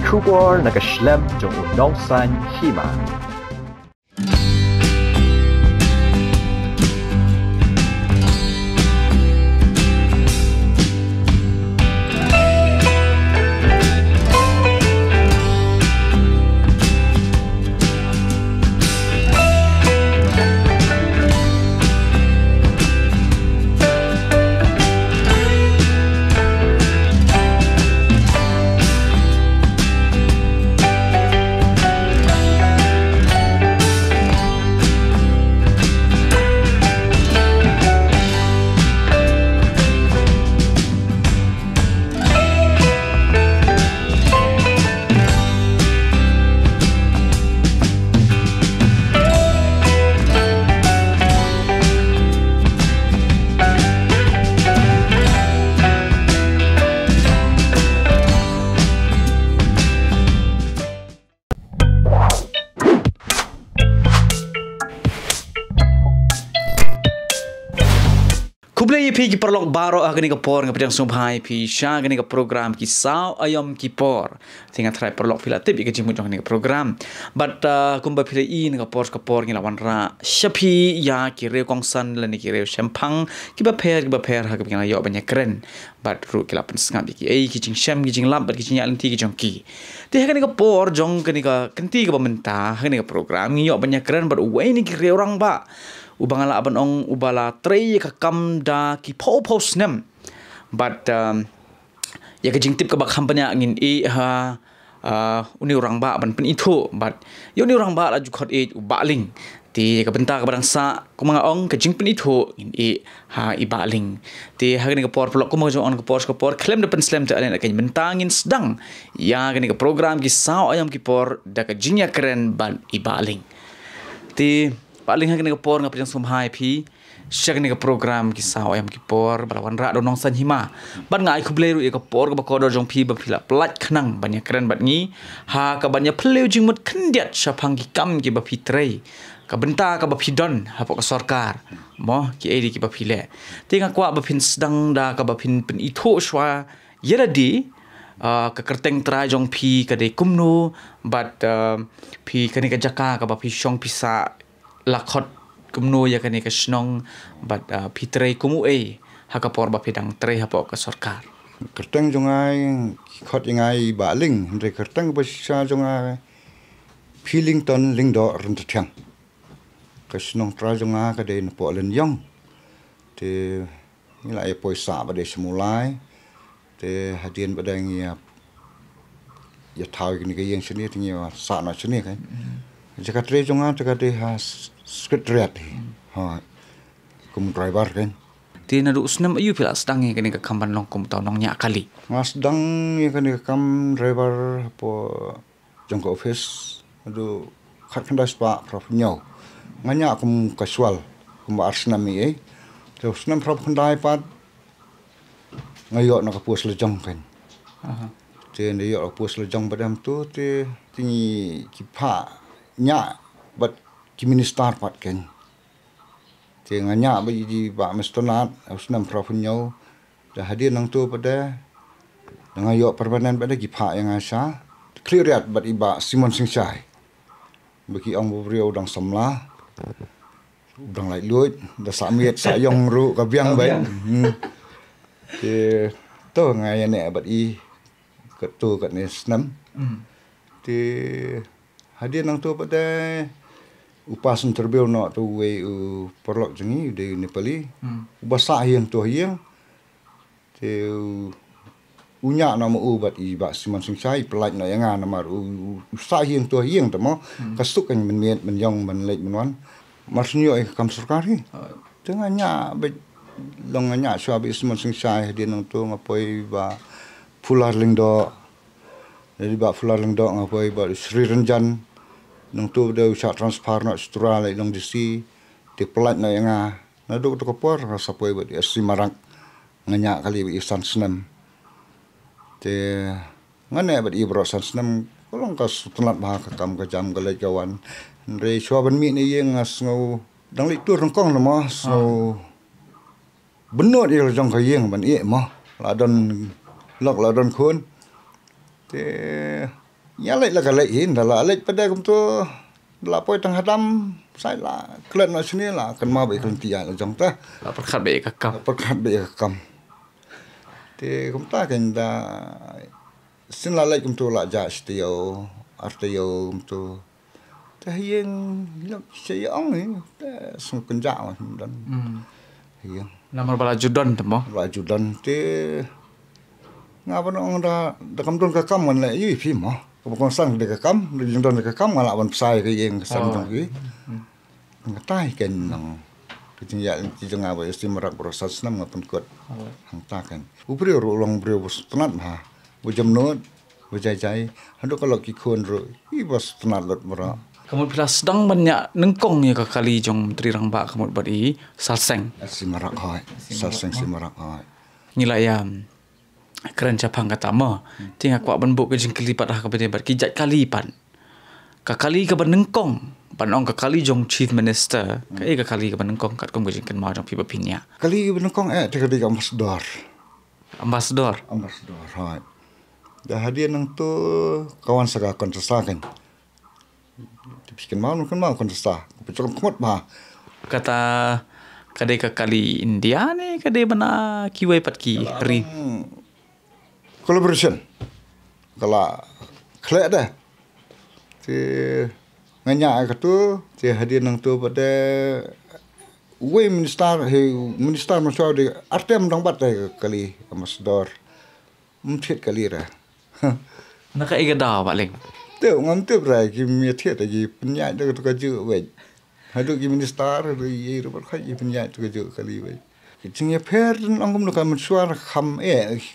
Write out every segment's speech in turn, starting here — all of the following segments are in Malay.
kubor nakaslem jong unongsan hima. Kublai pi ki perlok baro agni ka por ngapidang subhai pi sha agni ka program ki sao ayom ki por tinga try perlok pila tip ki jimu jong ni ka program but kumba pila I ni ka por ngi lawan ra shapi ya ki re kong san la ni ki re shampang ki ba per ha ka bi yo banya kren but ru ki la pen sngat ki ai ki jing sham ki jing lam but ki jing yalan ti ki jong ki te ha ni ka por jong ka ni ka kenti ka bamenta ha ni ka program ngi yo banya kren but we ni ki re orang ba ubangala aban ong ubala trei ka kam da ki po snem but ya ka jingtip ka bak hampanya ngin ha uni orang ba aban pen itu but yo ni orang ba la jukhot ubaling ti ka benta ka barang sa kumanga ong ka jingpen itu ngin ha ibaling ti ha ni ka por plok kumo jong on ka por klem de pen slem ta alen ka bentangin sedang ya ka ni ka program ki sao ayam ki por da ka jingya keren ban ibaling ti paling hang ni ka por ngapijang sumhai pi syak ni ka program ki sao ayam ki por balawan ra do nong san hima ban ngai khubleru e ka por ka bakodor jong pi ba phila plat khnang banya keren bat ngi ha ka banya pleu jing mut khendiat syapang ki kam ki ba pitrei ka benta ka ba pidon ha ka sarkar mo ki edi ki ba phile tinga kwa ba phin sedang da ka ba phin pen itho shwa yeradi ka kerteng tra jong pi ka de kumnu but pi ka ni ka jaka ka ba pi shong pisa lakot kumno ya kani ka snong but pitrei kumu hakapor ba pidang trei hapo ka sarkar kerteng jongai khot ingai baling re kerteng ba sha jongai feeling ton lingdo rent thang ka snong tra jonga ka de po len yong te ni la e poisa ba de semulai te hadien ba dang ya thau ni ka yeng sini tingi sa na sini kan jaka tre jonga jaka de has sekretariat ha kum driver kan tina du usnam ayu pila sedang ni kani ka kamban long kum taw nong nya kali mas dang ni kan kam driver po jong office adu khat khandas pa prof nyau nganya kum casual kum arsna mi to usnam prof khandai pat ngayo na ka pus lejong kan te ne yo pus lejong badam tu te tingi ki pha nya but ki minister pat ken te nganya ba di ba mestonat usnam prof nyau da hadir nang tu pada dengan yo perbanan pada ki pha yang asa clear bat iba Simon Singsai bagi ong brio dang samla dang lai luit da samiet sayong ru ka biang bai te to ngai ne bat I ketu kat ni snam te hadir nang tu pada upasan terbiu no tu we perlok jengi de Nepali ubasa hiang tu hiang te unya nama ubat I ba Simon Singsai pelaj na yang nama usa hiang tu hiang tamo kasuk kan men yong men lej menwan marsnyo kam sarkari tengahnya be longanya suabi Simon Singsai dia nang tu ngapoi ba fular lingdo jadi ba fular lingdo ngapoi ba Sri Ranjan nang tu de usah transfer nak setura lai long disi te pelat na yang na do to kopor rasa poi buat si marang nganya kali isan senam te ngane buat ibro san senam kolong ka sutunat bah ka kam ka jam galai kawan re chwa ban mi ni yang ngau dang li tur kong na mo so benot il jong ka yeng ban e mo la don lok la don khun te Ya lek lah kalek hin dalah lek pada kum tu la poi tang hadam sai la klen na sini la kan ma bai kan tia jong ta La perkat baik kakam. perkat be kam te kum ta kan da sin la lek kum tu la ja stio artio kum tu ta hieng lok sei ong ni ta sung kan ja dan hieng Namar bala judon temo. la judan te ngapa nong da kam don ka kam man la yi phi mo ko sang de ka kam de jong don ka kam ngala ban sai ke yeng sang tong ki ngatai ken nang kijing ya kijing apa istimerak proses nam ngapun kot hang ta kan upri ro long bre bos tenat ha bu jam not bu jai jai hando kalau ki khon ro i bos tenat lot mara Kamu bila sedang banyak nengkong ya kali jong menteri rang ba kamu bari salseng. istimerak hai saseng istimerak hai Ngilayam keren capang kata mo tinggal kuat benbuk ke jengkeli patah ke bede berkijat kali pan kakali ke benengkong panong kakali jong chief minister ke kakali ke benengkong kat kong ke jengken mau jong pi berpinya kali benengkong te kali ambassador ambassador hai dah hadir nang tu kawan saga kontesakan tipskan mau kontesa pecok kumot ba kata kadai kakali India ni kadai bana kiwai patki hari collaboration kalau klek dah si nganya ka tu si hadir nang tu pada we minister macam de artem dong bat kali ambassador mungkin kali ra nak iga dah paling tu ngam tu ra ki mi thiet lagi penyai tu ka ju we hadu ki minister ru ye ru khai penyai tu ka ju kali we jinge per angum ka mensuar kham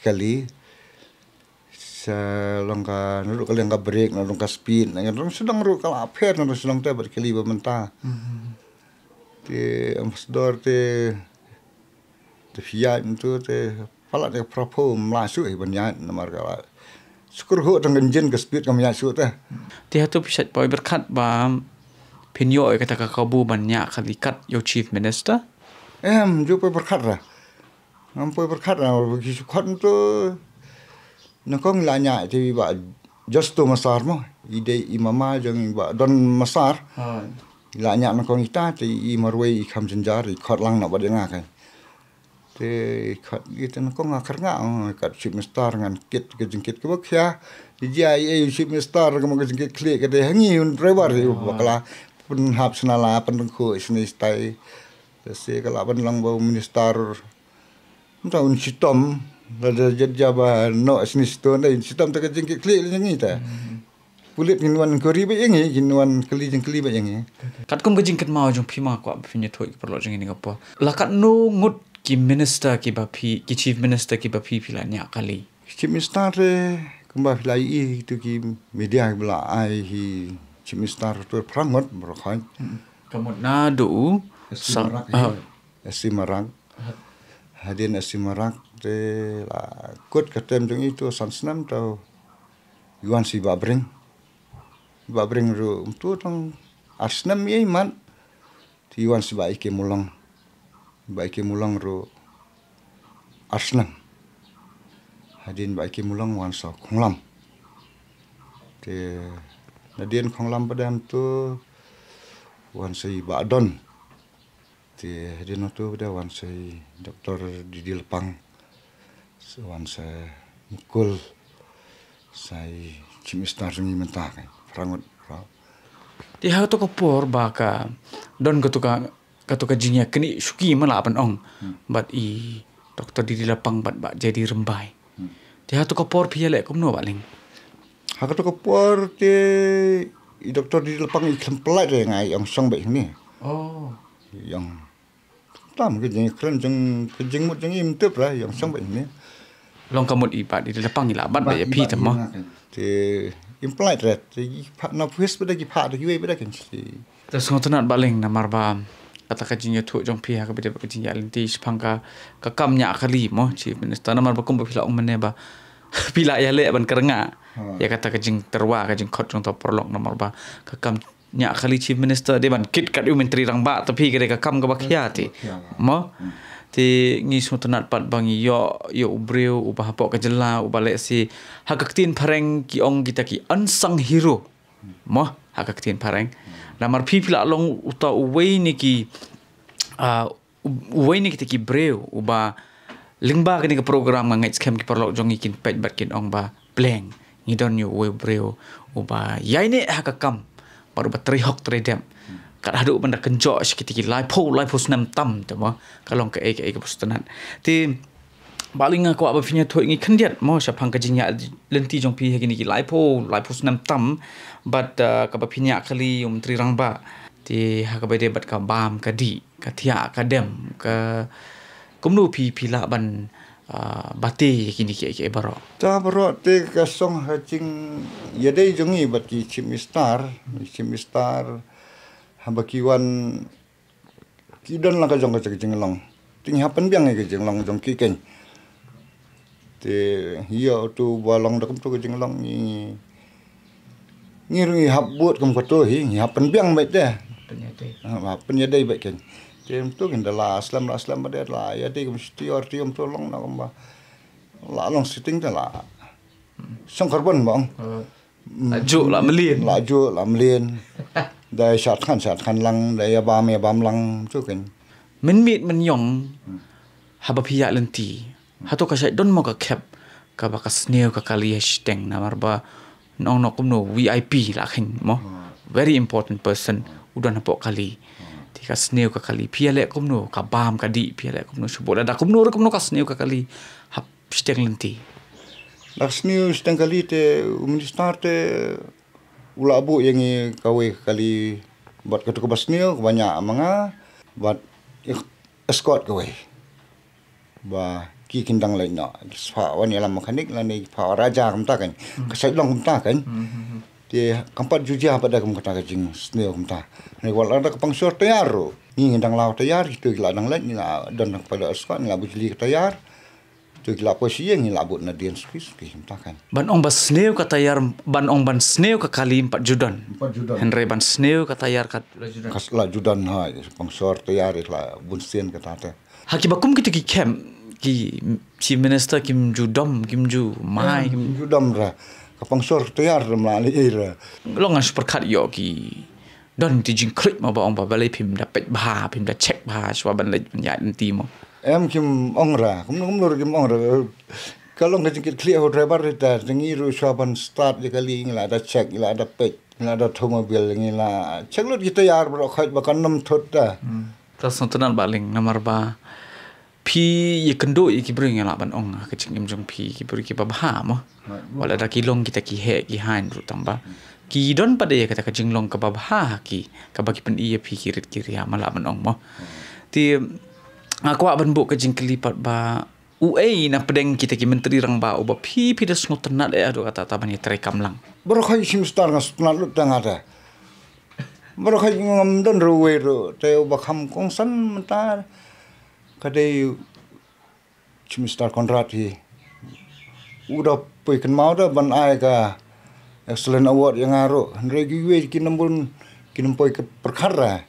kali sa longga nuru kali nga break na longga speed na ngam sedang ru kala afer na sedang te berkali bementa te ambassador te fiat itu te pala te propo mlasu banyak nomor kala syukur ho dengan jen ke speed kami yasu te dia tu pisat boy berkat ba pinyo kata kakabu banyak kali kat yo chief minister ju pe berkat ra ngam pe berkat ra ki syukur tu nakong lanya ti ba justo masar mo ide imama jang ba don masar lanya nakong ita ti i marwe i kham jenjar i khot lang na ba denga kan te khot gitu nakong akar nga kat chip mistar ngan kit ke jengkit ke bakya di jai e chip mistar ke mo jengkit klik ke de hangi un driver bakala pun hap senala pen ko sini stai se kala ban lang ba minister entah un sitom ada jaba no sini sto na sitam ta jengkit klik ni ta kulit kinwan kori ba yang kinwan keli ba yang kat kum ke jengket mau jong pima kwa pinya thoi perlo jeng ini apa lakat no ngut ki minister ki bapi ki chief minister ki bapi pilanya kali chief minister kembali lagi itu ki media bela ai hi chief minister tu prangot berkhai kamu nadu Simarak hadin Simarak te la kot katem jong itu sansnam tau yuan si babring ru tu tang asnam ye man ti yuan si baike mulang ru asnam hadin baike mulang wan so khonglam te nadien khonglam padam tu wan si badon te hadin tu pada wan si Dr. Didi Lepang wan sa mukul sai chimistar ni mentah kan rangut di ha to kopor baka don katuka jinya kini suki mala pan ong bat i Dr. Didi Lapang bat jadi rembai di ha to kopor pia lek kumno baling ha to kopor te Dr. Didi Lapang i kemplat ngai yang song baik ni yang tam ke jeng keren jeng mut jeng im tep lah yang song baik ni long kamut ibat di Lapang ila bat ba ya pi tamo te implant ret pa na pus pada ki pa ki we pada kan si terus ngotonat baling na marba kata kajinya tu jong pi ha ka bede kajinya linti spangka ka kamnya kali mo chief minister na marba kum pila ong meneba pila ya le ban kerenga ya kata kajing terwa kajing khot jong to perlok na marba ka kamnya kali chief minister de ban kit kat u menteri rang ba tapi ka kam ka bakhiati mo ti ngi suntunat pat bangi yo ubreu ubah hapok kejela ubah leksi hakaktin pareng ki ong kita ki unsung hero mo hakaktin pareng namar pipila long uta uwei ni ki uwei ni kita ki breu ubah lingba kini ke program ngai scam ki perlok jong ikin pet bat kin ong ba blank ni don yo uwei breu ubah yai ni hakakam baru batrihok tredem kat haduk benda kenjok sikit-sikit laipo senam tam tu mo kalong ke pustanan ti baling aku apa punya tu ingi kendiat mo siapang kajinya lenti jong pi gini ki laipo senam tam but ka pinya kali tri rangba ti ha ka bede bat ka bam ka di ka tia ka dem ka kumnu pi la ban bate gini ki baro ta baro te ka song ha ching yadai jongi bat ki chimistar hamba kiwan kidan la ka jong ka jing long ting hapen biang ke jing long jong ki ken te hiyo tu balong dakum tu ke jing long ni ngirungi habut kum ka to hi hapen biang bet de hapen ya dai bet ken tem tu ken la aslam badet la ya dai kum stior tiom to long na kum ba la long sitting ta la song karbon bang laju la melienได้ชาติขันลังได้ยาบามลังช่วยกันมันมีมันยองฮับพิยาลันตีฮัตโตกะใช้ดอนมอกะแคปกะบะกะสเนลกะกะลีสเต็งนะมารบะน้องนกุมโน VIP ละขินมอ very important person อุดอนฮะปอกะลีที่กะสเนลกะกะลีพิยาเลกุมโนกะบามกะดิพิยาเลกุมโนชบ่ดะกุมโนกะสเนลกะกะลีฮับสเต็งลันตีลักสเนลสเต็งกะลีเตminister te ula abu yang kawe kali buat ketuk basnil banyak manga buat escort kawe ba ki kindang lain no fa wan alam mekanik la ni fa raja kamta kan kasai long kamta kan ti kampat juja pada kum kata jing snil kamta ni wal ada kepangsor tayar ni ngindang law tayar itu la dang lain ni la don pada escort ni la bujli tayar tu la posisi yang labut na dian skis kamta kan ban ong bas sneu ka tayar ban ong ban sneu ka kali 4 judan henry ban sneu ka tayar ka judan kasla judan ha pangsor tayar la bunsen kata ta hakibakum kita ki camp ki chief minister kim ju mai kim ju dom ra ka pangsor tayar mlali ra long as perkat yo ki don ti jing klik ma ba ong ba balai pim da pet ba pim da check ba swa ban lai ya ti mo em kim ong ra kum lor kim ong ra kalau ngajik clear ho driver ta jengi ru swaban start je kali ngila ada check ngila ada pet ngila ada mobil ngila check lot kita yar bro khaj bakan nam thot ta sontonan baling nomor ba pi ye kendo ye ki bring ngila ban ong ka chingim jong pi ki buri ki ba ha mo wala da ki long kita ki he ki hain ru tamba ki don pada ye kata ka jinglong ka ba ha ki ka bagi pen iye pi kirit kiri ha mala ban ong mo ti aku aban buk ke jing kelipat ba UA na pedeng kita ki menteri rang ba oba pi dah semua tenat ado kata ta bani terekam lang bro khai sim star ngas tenat lut tang ada bro khai ngam don ruwe ro te oba kham kong san menta kadai sim star kontrat hi udah pui kan mau da ban ai ka excellent award yang aro regi we ki nambun ki nampoi ke perkara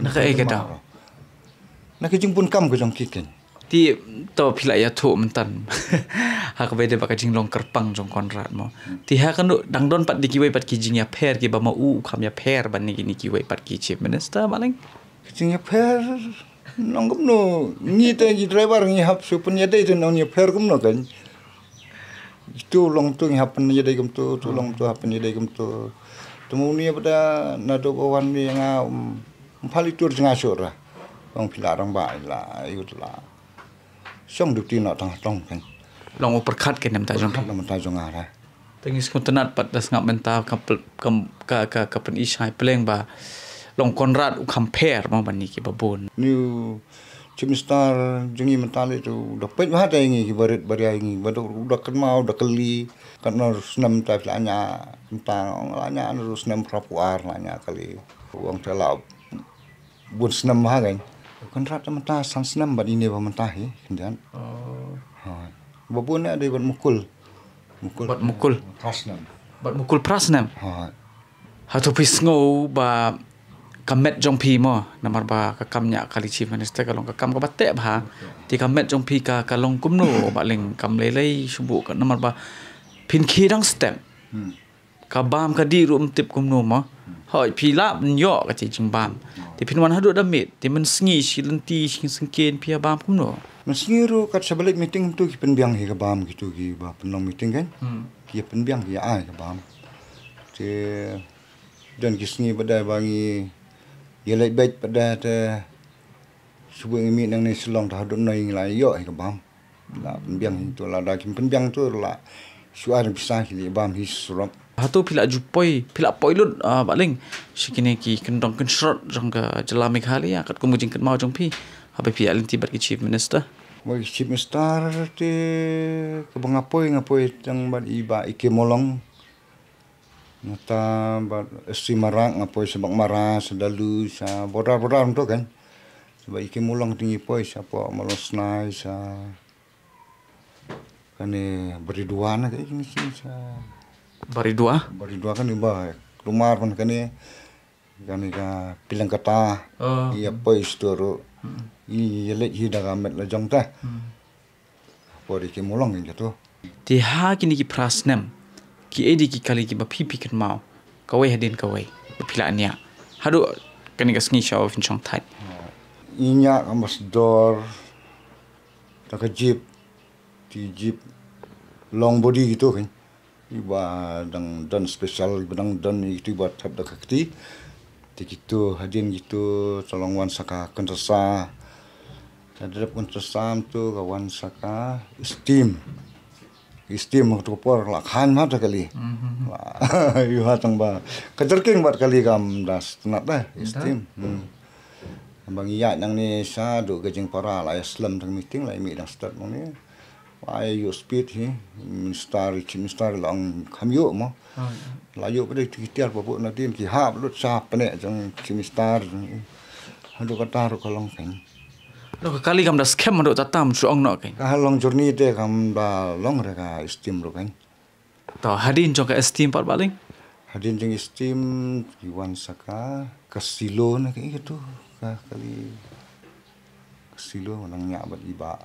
nak ai kata nak jing pun kam ke jong kiken ti to pila ya tho mentan ha ka bede baka jinglong kerpang jong konrat mo ti ha kan dang don pat dikiwai pat ki jing ya per ki ba ma u kham ya per ban ni ki wai pat ki chief minister maling jing ya per nong gum no ni te ji driver ni hap su pun ya dei tu nong ya per gum no kan tu long tu hap ni ya dei gum tu long tu hap ni dei gum tu temu ni pada na do wan ni nga palitur jing asura ong pila rang ba la ayut la song dukti na tang tong kan long perkat ke nem ta jong ara tengis kontenat pat das ngap menta ka pen isai pleng ba long konrad u compare ma ban ni ki babon new chimistar jungi mentale tu dapat ba ta ngi barit baria ngi badok udah kan mau udah keli kan senam ta lanya tentang lanya senam prapuar lanya kali uang telau bun senam ha kan kontrak mentah san senam bad ini ba mentah hi kendan ha babun ada bad mukul prasnam ha to pis ngo ba kamet jong pi mo namar ba ka kamnya kali chief minister kalong ka kam ka batte ba ti kamet jong pi ka kalong kumno baling kam lelei subu ka namar ba pin khidang stem ka bam ka di rum tip kumno mo hoi pi la nyo ka chi jing bam ti pin wan hadu damit ti men sngi silenti singken pi bam kumno Mesingiru kat sebalik meeting tu ki penbiang hi ke bam gitu ki ba penong meeting kan. Ki penbiang ki ai ke bam. Te dan ki sngi badai bangi ye lai bet pada te subuh mi nang ni selong dah dun nai lai yo hi ke bam. La penbiang itu la da ki penbiang tu la suar bisa ki bam hi surap. Hatu pila jupoi pila poilut baling sikine ki kendong kensrot jong ka jelami khali akat kumujing ket mau jong pi apa pi alinti bar ki chief minister Bagi chief minister te kebangapoi ngapoi tang bad iba ike molong nata bad simarang ngapoi sebak marah sedalu sa bodar-bodar tu kan sebab ike molong tinggi poi siapa molong snai sa kane beri dua na kayak gini sa bari dua kan iba rumah pun kane ka pilang kata iya poi storo I let hi daga met la jong ta. Pori ki molong ni jatuh. ti ha kini ki prasnem ki edi ki kali ki ba pipi ket mau kawai hadin kawai pila ania hadu kani ka sngi shaw fin chong thai Inya ambassador taka jeep ti jeep long body gitu kan. Iba dan special bedang dan itu buat tap dak kti. Ti gitu hadin gitu tolongwan saka kentasa. Ada pun tersam tu kawan saka steam waktu por lah kan mata kali you hatang ba kejerking buat kali kam das tenat dah steam bang iya nang ni sa do gajeng para la islam tang meeting la mi dah start mo ni ai you speed hi minister lang kamyo mo la yo pada tiar babu na tin ki hap lut sa pene jang minister hadu kata ro kolong kan lo kali kam da scam ro tatam chuang no kai ka long journey te kam da long re ka steam ro kan to hadin jong ka esteem par baling hadin jeng steam iwan saka kasilo na kai gitu ka kali kasilo nang nya bat iba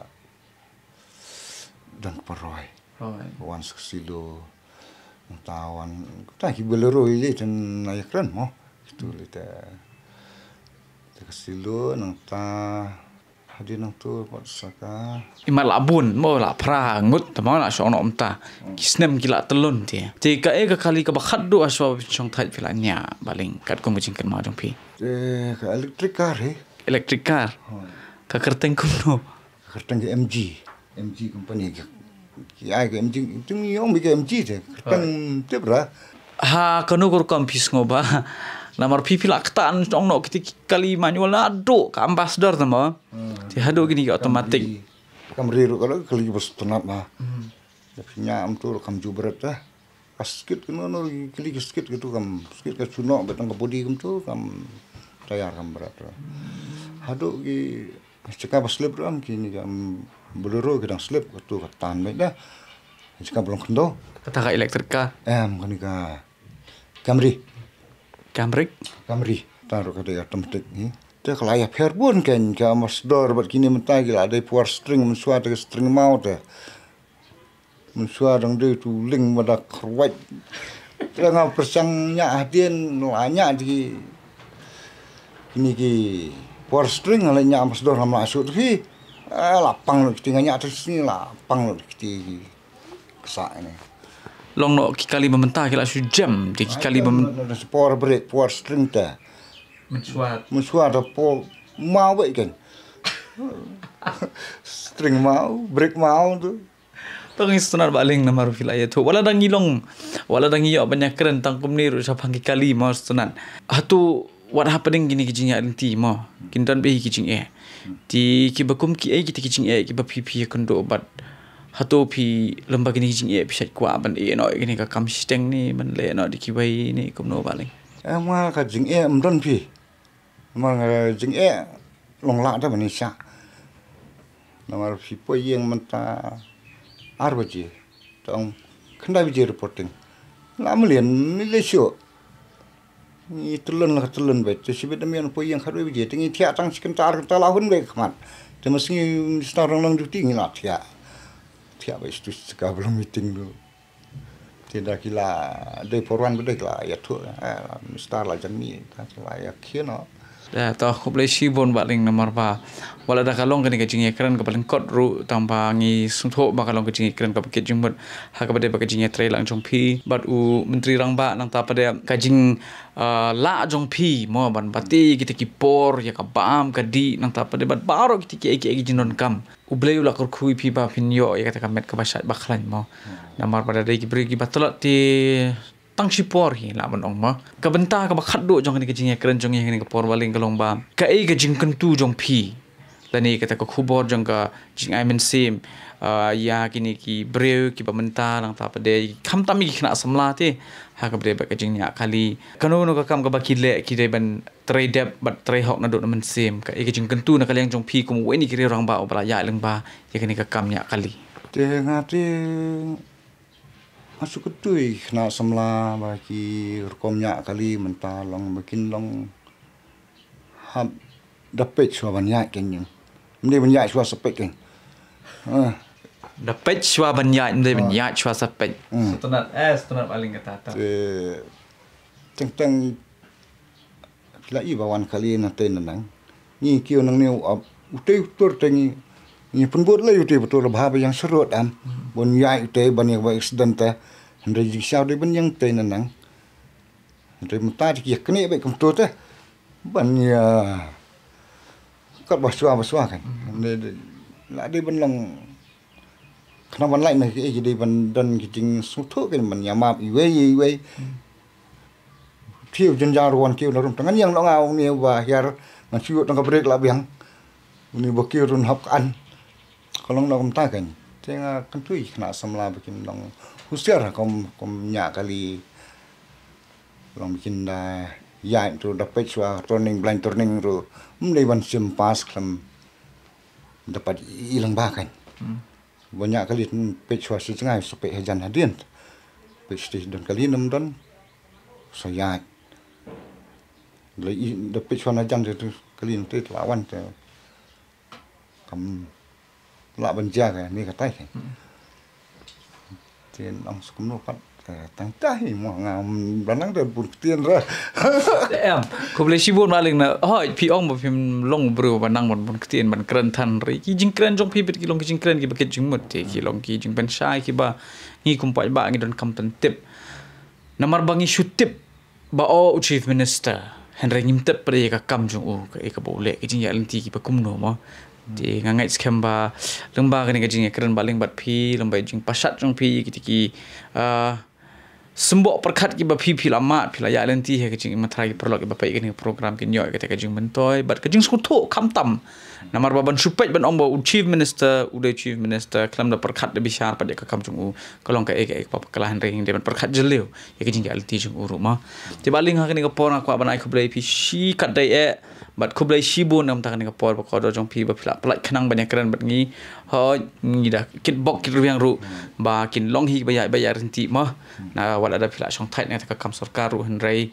dan peroi wan kasilo tawan ta ki belero ile ten ayakran mo itu lite kasilo nang ta hadin nang tu pot saka imal labun mo la pra ngut tama na so no umta kisnem kila telun ti ti ka e ka kali ka bakhat do aswa chong thai pila nya baling kat ko mujing ken ma jong pi ka electric car he electric car ka kerteng kumno kerteng MG company ki ai ke MG tung yong bi ke MG te kerteng tebra ha kanu kur kampis ngoba namar pipi laktan tong no kiti kali manual na do ka ambassador tama ti hado gini ka automatic kamri ro kalau kali bos tunat ma nya am tu kam jubret dah kaskit kena no kali kaskit gitu kam skit ka suno betang ka body kam tu kam tayar kam berat hado ki cekap slip ram kini kam bolero kedang slip tu katan baik dah cekap belum kendo kata ka electric car kan ka Camry taruh kada automatic ni te kalaya perbun kan ka masdor bat kini mentai gila ada power string mensua te string mau te mensua dang de tu ling pada kerwat tengah persangnya hadin anya di kini ki power string alanya masdor sama asuk tu lapang lo tinggalnya atas ni lapang lo kiti kesak ini long no ki kali mementah kila su jam di ki kali power brake power string ta mensuat po mau baik kan string mau brake mau tu tong istunar baling na maru filaya tu wala dang ilong wala dang iyo banyak keren tang kumni ru sa pangki kali mo stunan hatu what happening gini kijing ya inti mo kintan be kijing ti ki bakum ki ki kijing ki ba pipi kondo bat hatu pi lembaga ni jing pisat kwa ban no gini ka kam sisteng ni man le no dikibai ni kumno baling ma ka jing mron pi ma jing long la da bani sha namar pi po yeng menta arbaji tong khanda bi reporting lam lien ni le sho ni telun baik tu sibet demian po yang kadu je tingi tiak tang sekentar talahun baik kaman tu mesti sekarang lang duty ni lah tiak baik tu sekarang belum meeting dulu tidak kila dari poruan bedek lah ya tu star lah jami tak lah ya kena Toh aku boleh sibon baling nomor ba. Wala dah kalong kan kecing ekran ke paling kot ru tanpa ngi suntuk ba kalong kecing ekran ke paket jembut ha ke pada kecing tray lang jong pi bat u menteri rang ba nang ta pada kajing la jong pi mo ban pati kita kipor ya ka bam ka di nang ta pada bat baro kita ki jinon kam u boleh ula kur kui pi ba pinyo ya kata kamet ke basat baklan mo nomor pada dai ki beri ki batelot ti tang sipor hi la man ong ma ka benta ka bakhat do jong ni kejing ekran jong ni ka por baling ka long ba ka ei ka jing kentu jong pi la ni kata ka khubor jong ka jing ai men sim ya kini ki breu ki ba menta lang ta pa de kham tam ki khna samla te ha ka bre ba ka jing nya kali kanu no ka kam ka ba ki le ki de ban trai dep bat trai hok na do na men sim ka ei ka jing kentu na ka leng jong pi kum we ni ki rang ba obra ya leng ba ya kini ka kam nya kali te ngati masuk ketui kena semla bagi rekomnya kali mentah long bikin long hab dapat suah banyak kenyang ini banyak suah sepek kan dapat suah banyak ini banyak suah sepek tunat tunat paling kata tentang lagi bawan kali nanti nang ni kio nang ni utai tur tengi ni penbuat lah utai betul bahaya yang serut am bon yai utai banyak accident Henry Jisau dia pun yang tena nang. Henry mentah dia kena baik komputer tu. Banyak. Kat basua kan. Dia pun lang. Kenapa lain nak jadi dan kita suatu kan menyamap iwe. Tiup jenjaruan kiu darum tangan yang ngau ni bahir masih tengah break lah biang. Ini bakir run hakan. Kalau nak mentah kan. Tengah kentui kena semla bikin lang. Husiar kom nyak kali orang bikin dah ya itu dapat suah blind turning tu mulai ban sempas kelam dapat hilang bahkan banyak kali page suah setengah sampai hajan hadian page dan kali 6 dan saya dapat suah hajan tu kali nanti lawan tu kam lak banja kan ni kata kan tiền ông cũng nó phát tăng tay mà ngam đang đợi buồn tiền ra em không lấy sibon maling na hỏi pi ong mà phim long bro và năng buồn tiền ban keren than ri ki jing keren jong pi bet ki long ki jing keren ki baket jing mut ki long ki jing ben sai ki ba ngi kumpai ba ngi don kam tan tip namar bangi shutip ba o chief minister henry ngim tip pre ka kam jong u ka e ka bo le ki jing ya lenti ki ba kum no ma di ngangai scam ba lengba kani kajing keren baling bat pi lengba jing pasat jong pi kitiki sembok perkat ki ba pi lama pi la ya lenti he kajing matrai perlo ki ba pai kani program ki nyoy kata kajing mentoy bat kajing skuto kamtam namar baban supet ban ombo chief minister udah chief minister kelam da perkat de bishar pada ka kam jong u kalong ka ek pa kalahan ring de ban perkat jeleu ya kajing ya lenti jong u ruma ti baling ha kani ka por aku ban ai ku blai pi shi kat dai e bat ku blai shibun nam ta kani ka por ko do jong pi ba pla plai khanang banyak keren bat ngi ho ngi da kit bok kit ruang ru ba kin long hi ba ya renti ma na wala da pla song thai na ta ka kam sarkar ru henrai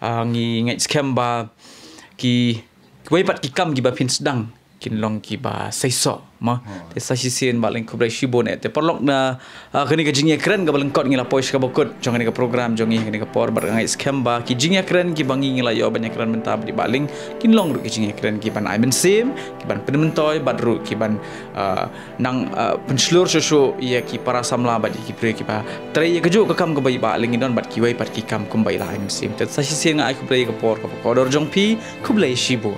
ngi ngai scam ba ki wei pat ki kam ki ba pin sedang kin long ki ba saiso ma te sa sisen baling ku blai shibun te perlok na kani ka jingya keren ka baling kot ngi la pois ka bokot jong kani ka program jong kani ka por bar ngai scam ba ki jingya keren ki bangi ngi la yo banyak keren menta di baling kin long ru ki jingya keren ki ban ai men sim ki ban penmentoy bat ru ki ban nang penslur susu ia ki para samla ba ki pre ki ba tre ye keju ka kam ka bai ba ling don bat ki wei pat ki kam kum bai la ai men sim te sa sisen ngai ku blai ka por ka dor jong pi ku blai shibun